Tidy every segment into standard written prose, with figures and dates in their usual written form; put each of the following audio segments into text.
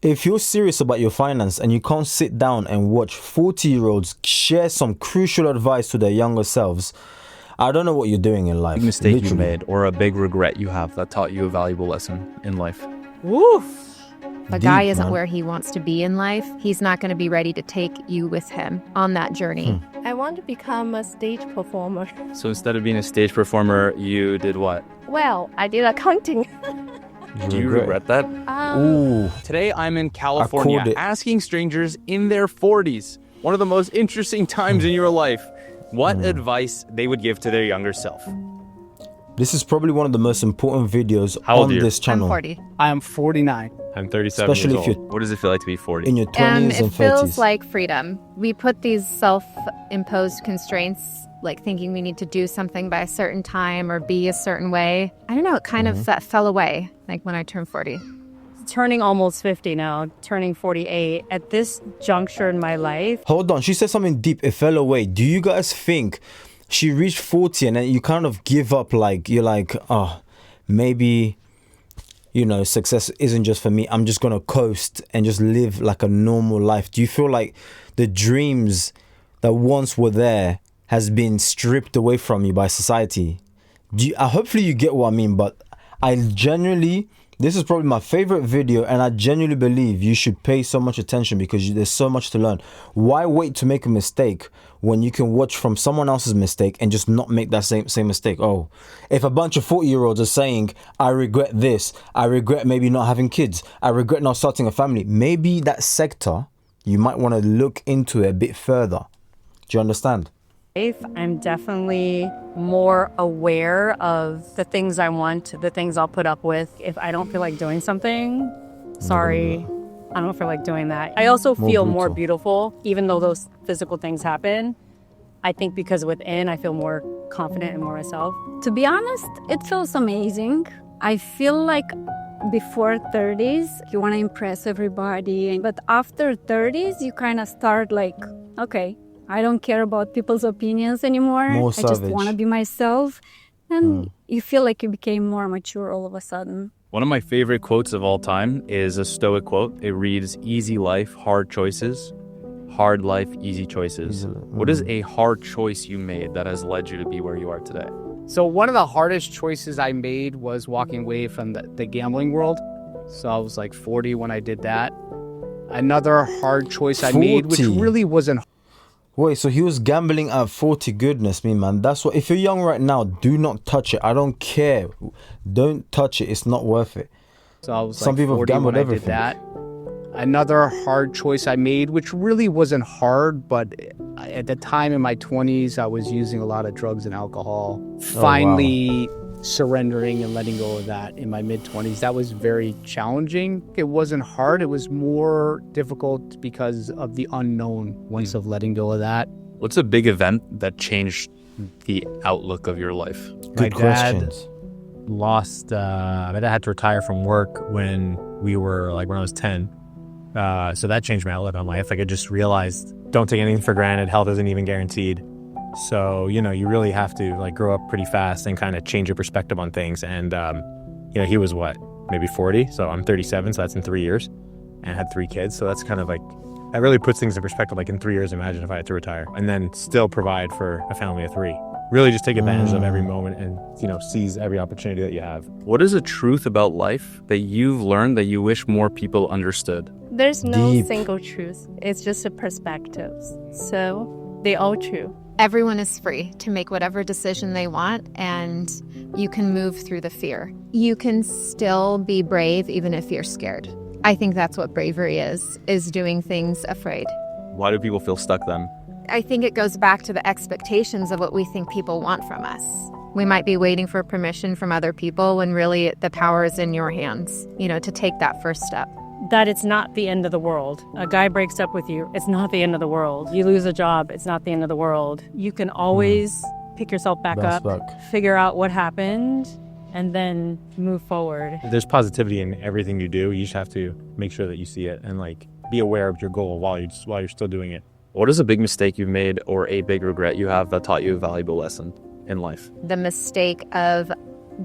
If you're serious about your finance and you can't sit down and watch 40-year-olds share some crucial advice to their younger selves, I don't know what you're doing in life. Big mistake you Literally. made or a big regret you have that taught you a valuable lesson in life. Woof. The Deep, guy isn't man. where he wants to be in life. He's not going to be ready to take you with him on that journey. I want to become a stage performer. So instead of being a stage performer, you did what? Well, I did accounting. Do you regret that? Ooh. Today I'm in California it. asking strangers in their 40s, one of the most interesting times in your life, what advice they would give to their younger self. This is probably one of the most important videos How old on are you? this I'm channel. 40. I am 49. I'm 37 Especially years if old. you're What does it feel like to be 40? in your 20s And and it feels 30s. like freedom. We put these self-imposed constraints, like thinking we need to do something by a certain time or be a certain way. I don't know, it kind of that fell away, like when I turned 40. Turning almost 50 now, turning 48. At this juncture in my life, Hold on, she said something deep. It fell away. Do you guys think she reached 40 and then you kind of give up? Like, you're like, oh, maybe, you know, success isn't just for me. I'm just going to coast and just live like a normal life. Do you feel like the dreams that once were there has been stripped away from you by society? Hopefully you get what I mean, but I genuinely... This is probably my favorite video, and I genuinely believe you should pay so much attention because there's so much to learn. Why wait to make a mistake when you can watch from someone else's mistake and just not make that same mistake? Oh, if a bunch of 40-year-olds are saying, I regret this, I regret maybe not having kids, I regret not starting a family, maybe that sector, you might want to look into it a bit further. Do you understand? I'm definitely more aware of the things I want, the things I'll put up with. If I don't feel like doing something, sorry, I don't feel like doing that. I also feel more beautiful, even though those physical things happen. I think because within, I feel more confident and more myself. To be honest, it feels amazing. I feel like before 30s, you want to impress everybody. But after 30s, you kind of start like, okay, I don't care about people's opinions anymore. More I just savage. want to be myself. And you feel like you became more mature all of a sudden. One of my favorite quotes of all time is a Stoic quote. It reads, easy life, hard choices. Hard life, easy choices. What is a hard choice you made that has led you to be where you are today? So one of the hardest choices I made was walking away from the gambling world. So I was like 40 when I did that. Another hard choice I made, which 40. really wasn't. Wait, so he was gambling at 40? Goodness me, man. That's what... If you're young right now, do not touch it. I don't care. Don't touch it. It's not worth it. So I was Some like people have 40 gambled when everything. I did that. Another hard choice I made, which really wasn't hard, but at the time in my 20s, I was using a lot of drugs and alcohol. Finally surrendering and letting go of that in my mid-20s, that was very challenging. It wasn't hard. It was more difficult because of the unknown once of letting go of that. What's a big event that changed the outlook of your life? Good questions. My dad had to retire from work when I was 10. So that changed my outlook on life. Like I just realized, don't take anything for granted. Health isn't even guaranteed. So, you know, you really have to like grow up pretty fast and kind of change your perspective on things. And, you know, he was maybe 40. So I'm 37. So that's in 3 years, and had 3 kids. So that's kind of like, that really puts things in perspective. Like in 3 years, imagine if I had to retire and then still provide for a family of 3. Really just take advantage of every moment and, you know, seize every opportunity that you have. What is a truth about life that you've learned that you wish more people understood? There's no Deep. single truth. It's just a perspectives. So they all true. Everyone is free to make whatever decision they want, and you can move through the fear. You can still be brave even if you're scared. I think that's what bravery is doing things afraid. Why do people feel stuck then? I think it goes back to the expectations of what we think people want from us. We might be waiting for permission from other people when really the power is in your hands, you know, to take that first step. that it's not the end of the world. A guy breaks up with you, it's not the end of the world. You lose a job, it's not the end of the world. You can always pick yourself back Bounce up, back. figure out what happened, and then move forward. There's positivity in everything you do. You just have to make sure that you see it and like be aware of your goal while you're still doing it. What is a big mistake you've made or a big regret you have that taught you a valuable lesson in life? The mistake of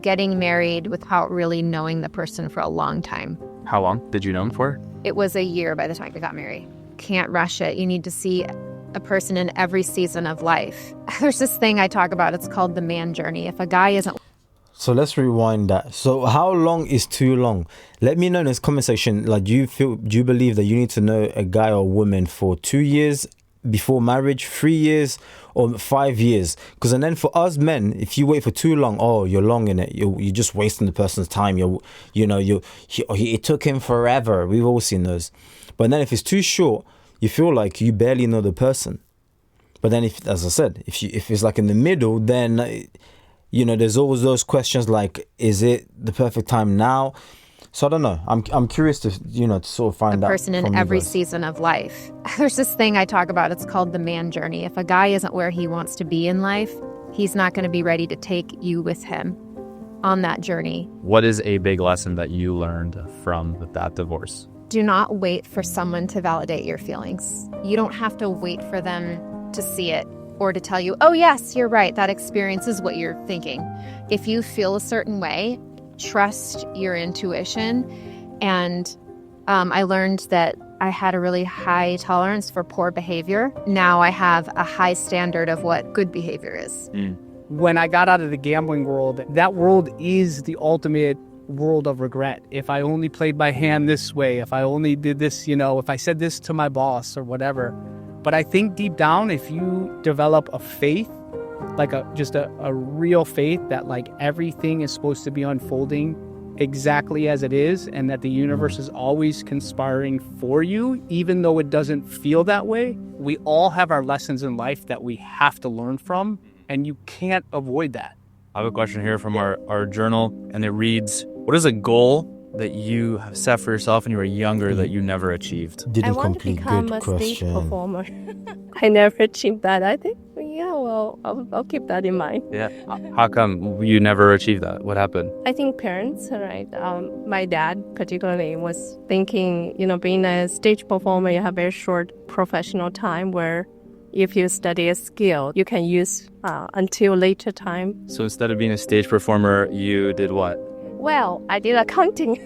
getting married without really knowing the person for a long time. How long did you know him for? It was a year by the time we got married. Can't rush it. You need to see a person in every season of life. There's this thing I talk about. It's called the man journey. If a guy isn't... So let's rewind that. So how long is too long? Let me know in this comment section. Like, do you believe that you need to know a guy or woman for 2 years before marriage, 3 years, or 5 years? Because and then for us men, if you wait for too long, oh, you're long in it. You're just wasting the person's time. It took him forever. We've all seen those. But then if it's too short, you feel like you barely know the person. But then, if, as I said, if it's like in the middle, then there's always those questions like, is it the perfect time now? So I don't know. I'm curious to to sort of find out. A person in every season of life. There's this thing I talk about. It's called the man journey. If a guy isn't where he wants to be in life, he's not going to be ready to take you with him on that journey. What is a big lesson that you learned from that divorce? Do not wait for someone to validate your feelings. You don't have to wait for them to see it or to tell you, oh yes, you're right, that experience is what you're thinking. If you feel a certain way, trust your intuition. And I learned that I had a really high tolerance for poor behavior. Now I have a high standard of what good behavior is. When I got out of the gambling world, that world is the ultimate world of regret. If I only played my hand this way, if I only did this, if I said this to my boss or whatever. But I think deep down, if you develop a faith, like just a real faith that like everything is supposed to be unfolding exactly as it is, and that the universe is always conspiring for you, even though it doesn't feel that way. We all have our lessons in life that we have to learn from, and you can't avoid that. I have a question here from our journal, and it reads, what is a goal that you have set for yourself when you were younger that you never achieved? I want to become a stage performer. I never achieved that. I think, I'll keep that in mind. Yeah. How come you never achieved that? What happened? I think parents, right? My dad particularly was thinking, being a stage performer, you have very short professional time where if you study a skill, you can use until later time. So instead of being a stage performer, you did what? Well, I did accounting.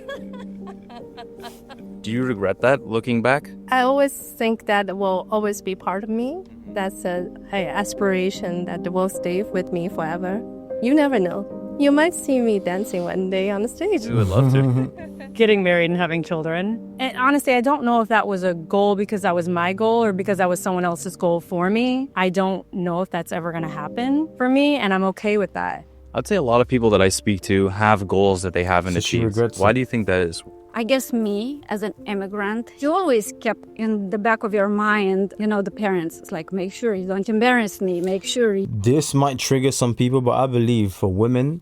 Do you regret that, looking back? I always think that will always be part of me. That's an aspiration that will stay with me forever. You never know. You might see me dancing one day on the stage. I would love to. Getting married and having children. And honestly, I don't know if that was a goal because that was my goal or because that was someone else's goal for me. I don't know if that's ever going to happen for me, and I'm okay with that. I'd say a lot of people that I speak to have goals that they haven't achieved. Why do you think that is? I guess me, as an immigrant, you always kept in the back of your mind, the parents. It's like, make sure you don't embarrass me, make sure you... This might trigger some people, but I believe for women,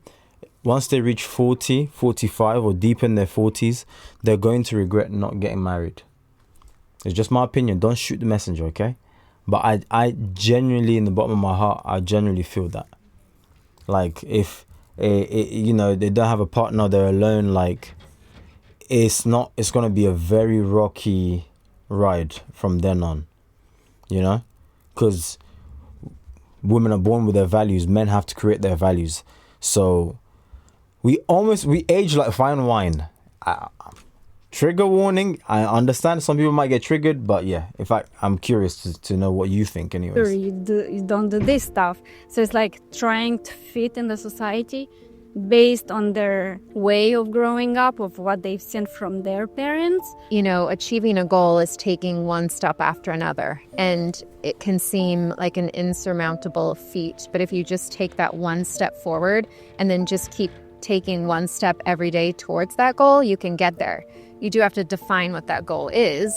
once they reach 40, 45 or deep in their 40s, they're going to regret not getting married. It's just my opinion. Don't shoot the messenger, okay? But I genuinely, in the bottom of my heart, I genuinely feel that. Like, if, they don't have a partner, they're alone, like, it's going to be a very rocky ride from then on, because women are born with their values, men have to create their values. So we age like fine wine. Trigger warning, I understand some people might get triggered, but yeah, I'm curious to know what you think anyways. Sure, you don't do this stuff. So it's like trying to fit in the society based on their way of growing up, of what they've seen from their parents. Achieving a goal is taking one step after another, and it can seem like an insurmountable feat. But if you just take that one step forward and then just keep taking one step every day towards that goal, you can get there. You do have to define what that goal is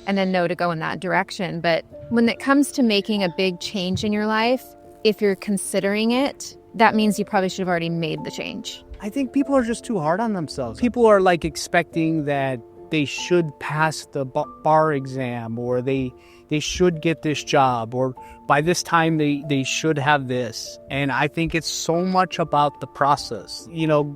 and then know to go in that direction. But when it comes to making a big change in your life, if you're considering it, that means you probably should have already made the change. I think people are just too hard on themselves. People are like expecting that they should pass the bar exam, or they should get this job, or by this time they should have this. And I think it's so much about the process.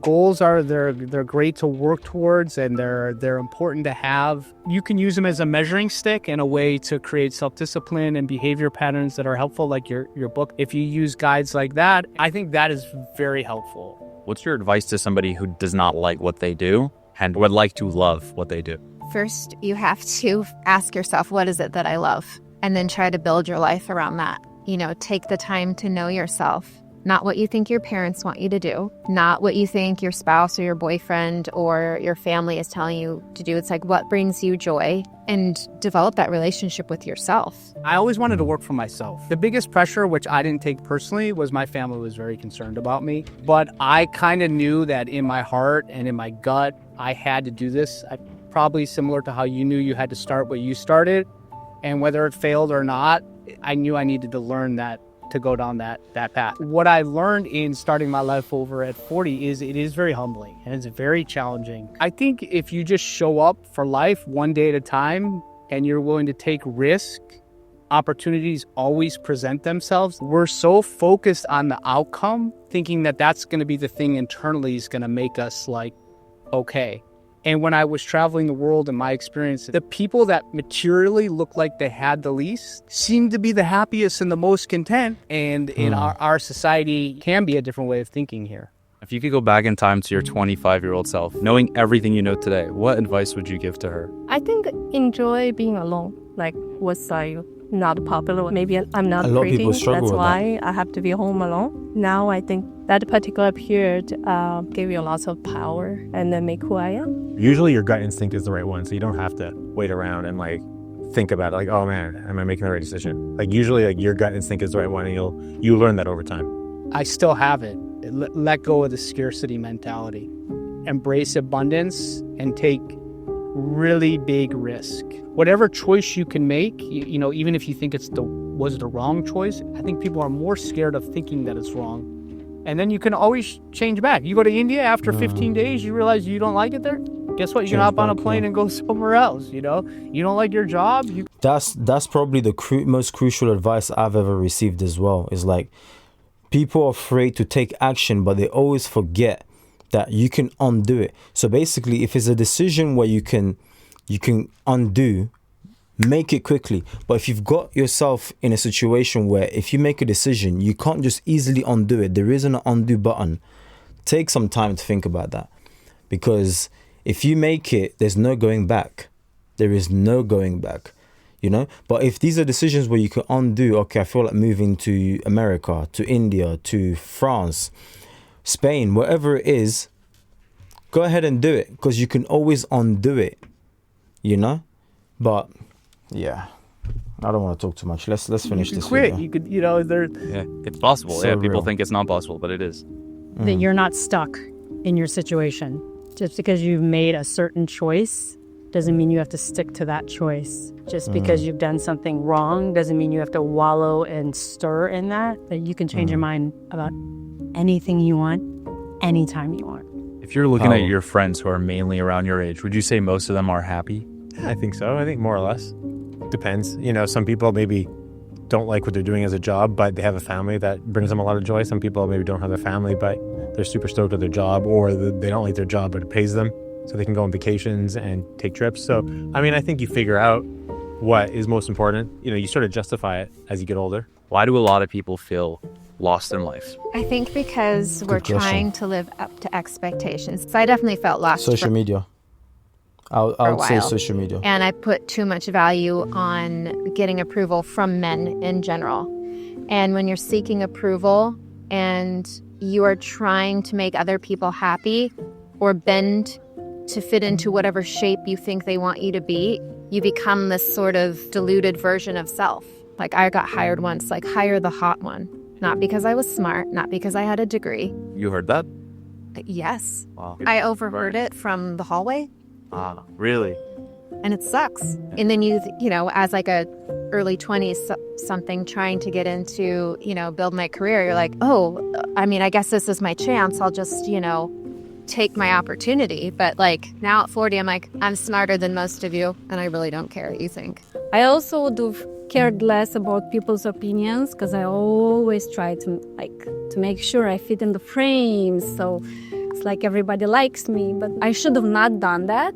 Goals they're great to work towards, and they're important to have. You can use them as a measuring stick and a way to create self-discipline and behavior patterns that are helpful, like your book. If you use guides like that, I think that is very helpful. What's your advice to somebody who does not like what they do? and would like to love what they do? First, you have to ask yourself, what is it that I love? And then try to build your life around that. Take the time to know yourself. Not what you think your parents want you to do, not what you think your spouse or your boyfriend or your family is telling you to do. It's like what brings you joy, and develop that relationship with yourself. I always wanted to work for myself. The biggest pressure, which I didn't take personally, was my family was very concerned about me. But I kind of knew that in my heart and in my gut, I had to do this. Probably similar to how you knew you had to start what you started. And whether it failed or not, I knew I needed to learn that to go down that path. What I learned in starting my life over at 40 is it is very humbling and it's very challenging. I think if you just show up for life one day at a time and you're willing to take risk, opportunities always present themselves. We're so focused on the outcome, thinking that that's going to be the thing internally is going to make us like, okay. And when I was traveling the world, in my experience, the people that materially looked like they had the least seemed to be the happiest and the most content. And in our society can be a different way of thinking here. If you could go back in time to your 25-year-old self, knowing everything you know today, what advice would you give to her? I think enjoy being alone. Like, was I not popular? Maybe I'm not A lot of pretty. people struggle That's with why I have to be home alone. Now I think that particular period gave you lots of power and then make who I am. Usually your gut instinct is the right one, so you don't have to wait around and like think about it like, oh man, am I making the right decision? Like usually like your gut instinct is the right one, and you learn that over time. I still have it. Let go of the scarcity mentality. Embrace abundance and take really big risk. Whatever choice you can make, even if you think was the wrong choice, I think people are more scared of thinking that it's wrong. And then you can always change back. You go to India, after 15 days, you realize you don't like it there. Guess what? You can hop on a plane and go somewhere else, You don't like your job. That's probably the most crucial advice I've ever received as well. Is like, people are afraid to take action, but they always forget that you can undo it. So basically, if it's a decision where you can undo, make it quickly. But if you've got yourself in a situation where if you make a decision, you can't just easily undo it, there isn't an undo button, take some time to think about that. Because if you make it, there's no going back. There is no going back, But if these are decisions where you can undo, okay, I feel like moving to America, to India, to France, Spain, wherever it is, go ahead and do it, because you can always undo it, But yeah, I don't want to talk too much. Let's finish this. Quit. Video. You could, Yeah, it's possible. So yeah, people real. think it's not possible, but it is. That you're not stuck in your situation. Just because you've made a certain choice doesn't mean you have to stick to that choice. Just because you've done something wrong doesn't mean you have to wallow and stir in that. That you can change your mind about anything you want, anytime you want. If you're looking at your friends who are mainly around your age, would you say most of them are happy? I think so. I think more or less. Depends. Some people maybe don't like what they're doing as a job, but they have a family that brings them a lot of joy. Some people maybe don't have a family, but they're super stoked with their job, or they don't like their job, but it pays them so they can go on vacations and take trips. So, I think you figure out what is most important. You sort of justify it as you get older. Why do a lot of people feel lost in life? I think because we're question. trying to live up to expectations. So I definitely felt lost Social media. I would say while. social media. And I put too much value on getting approval from men in general. And when you're seeking approval and you are trying to make other people happy or bend to fit into whatever shape you think they want you to be, you become this sort of diluted version of self. Like I got hired once, like hire the hot one. Not because I was smart, not because I had a degree. You heard that? Yes. Wow. I overheard it from the hallway. Ah, really? And it sucks. And then you as like a early 20s something trying to get into, build my career, you're like, I guess this is my chance. I'll just, take my opportunity. But like now at 40, I'm like, I'm smarter than most of you. And I really don't care what you think. I also would have cared less about people's opinions because I always try to make sure I fit in the frame. So it's like everybody likes me, but I should have not done that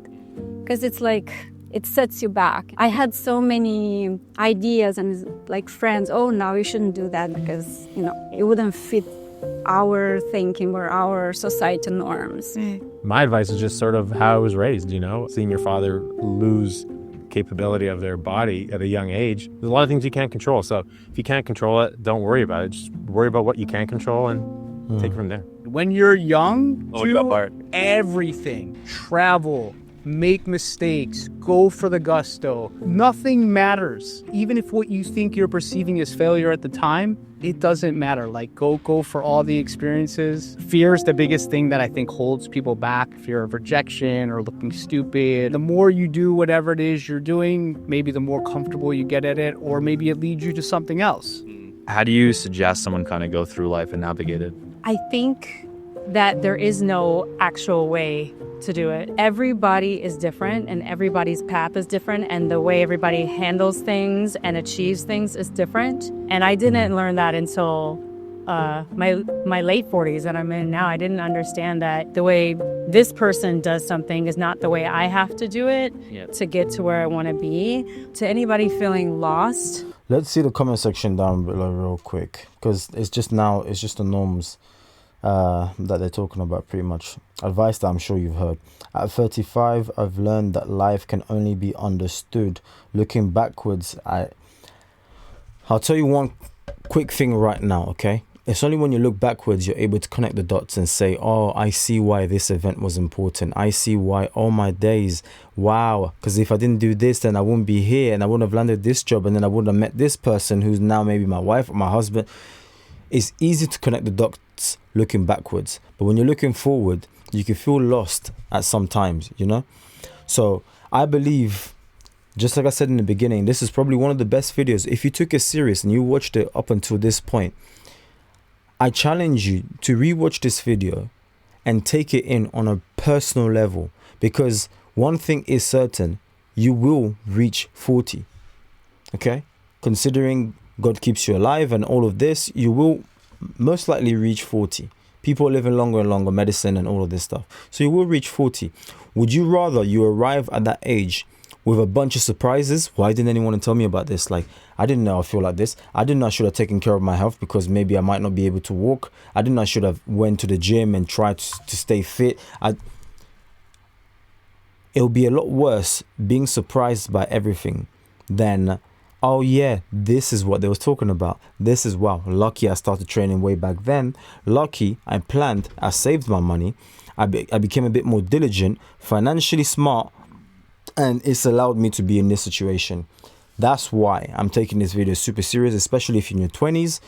because it's like it sets you back. I had so many ideas and like friends, no, you shouldn't do that because, it wouldn't fit our thinking or our societal norms. my advice is just sort of how I was raised, you know, seeing your father lose capability of their body at a young age. There's a lot of things you can't control. So if you can't control it, don't worry about it. Just worry about what you can control and take it from there. When you're young, Oh, do that part. everything. Travel, make mistakes, go for the gusto. Nothing matters. Even if what you think you're perceiving as failure at the time, it doesn't matter. Like, go for all the experiences. Fear is the biggest thing that I think holds people back. Fear of rejection or looking stupid. The more you do whatever it is you're doing, maybe the more comfortable you get at it, or maybe it leads you to something else. How do you suggest someone kind of go through life and navigate it? I think that there is no actual way to do it. Everybody is different and everybody's path is different, and the way everybody handles things and achieves things is different. And I didn't learn that until my late 40s that I'm in now. I didn't understand that the way this person does something is not the way I have to do it to get to where I want to be. To anybody feeling lost, Let's see the comment section down below real quick, because it's just the norms that they're talking about, pretty much. Advice that I'm sure you've heard. At 35, I've learned that life can only be understood looking backwards. I'll tell you one quick thing right now, okay? It's only when you look backwards you're able to connect the dots and say, oh, I see why this event was important. I see why, oh my days, wow. Because if I didn't do this, then I wouldn't be here, and I wouldn't have landed this job, and then I wouldn't have met this person who's now maybe my wife or my husband. It's easy to connect the dots looking backwards, but when you're looking forward, you can feel lost at some times, you know? So I believe, just like I said in the beginning, this is probably one of the best videos. If you took it serious and you watched it up until this point, I challenge you to rewatch this video and take it in on a personal level, because one thing is certain, you will reach 40, okay? Considering God keeps you alive and all of this, you will most likely reach 40. People are living longer and longer, medicine and all of this stuff. So you will reach 40. Would you rather you arrive at that age with a bunch of surprises? Why didn't anyone tell me about this? Like, I didn't know I feel like this. I didn't know I should have taken care of my health because maybe I might not be able to walk. I didn't know I should have went to the gym and tried to stay fit. It'll be a lot worse being surprised by everything than, oh yeah, this is what they was talking about. This is, wow, lucky I started training way back then. Lucky I planned, I saved my money. I became a bit more diligent, financially smart, and it's allowed me to be in this situation. That's why I'm taking this video super serious, especially if you're in your 20s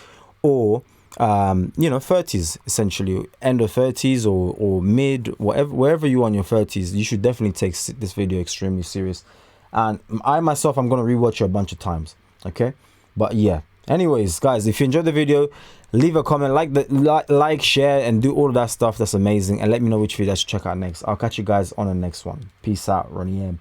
or 30s, essentially end of 30s or mid, wherever you are in your 30s. You should definitely take this video extremely serious. And I myself, I'm going to rewatch it a bunch of times, okay? But yeah, anyways, guys, if you enjoyed the video, leave a comment, like, share, and do all of that stuff. That's amazing. And let me know which video I should check out next. I'll catch you guys on the next one. Peace out. Ronnie M.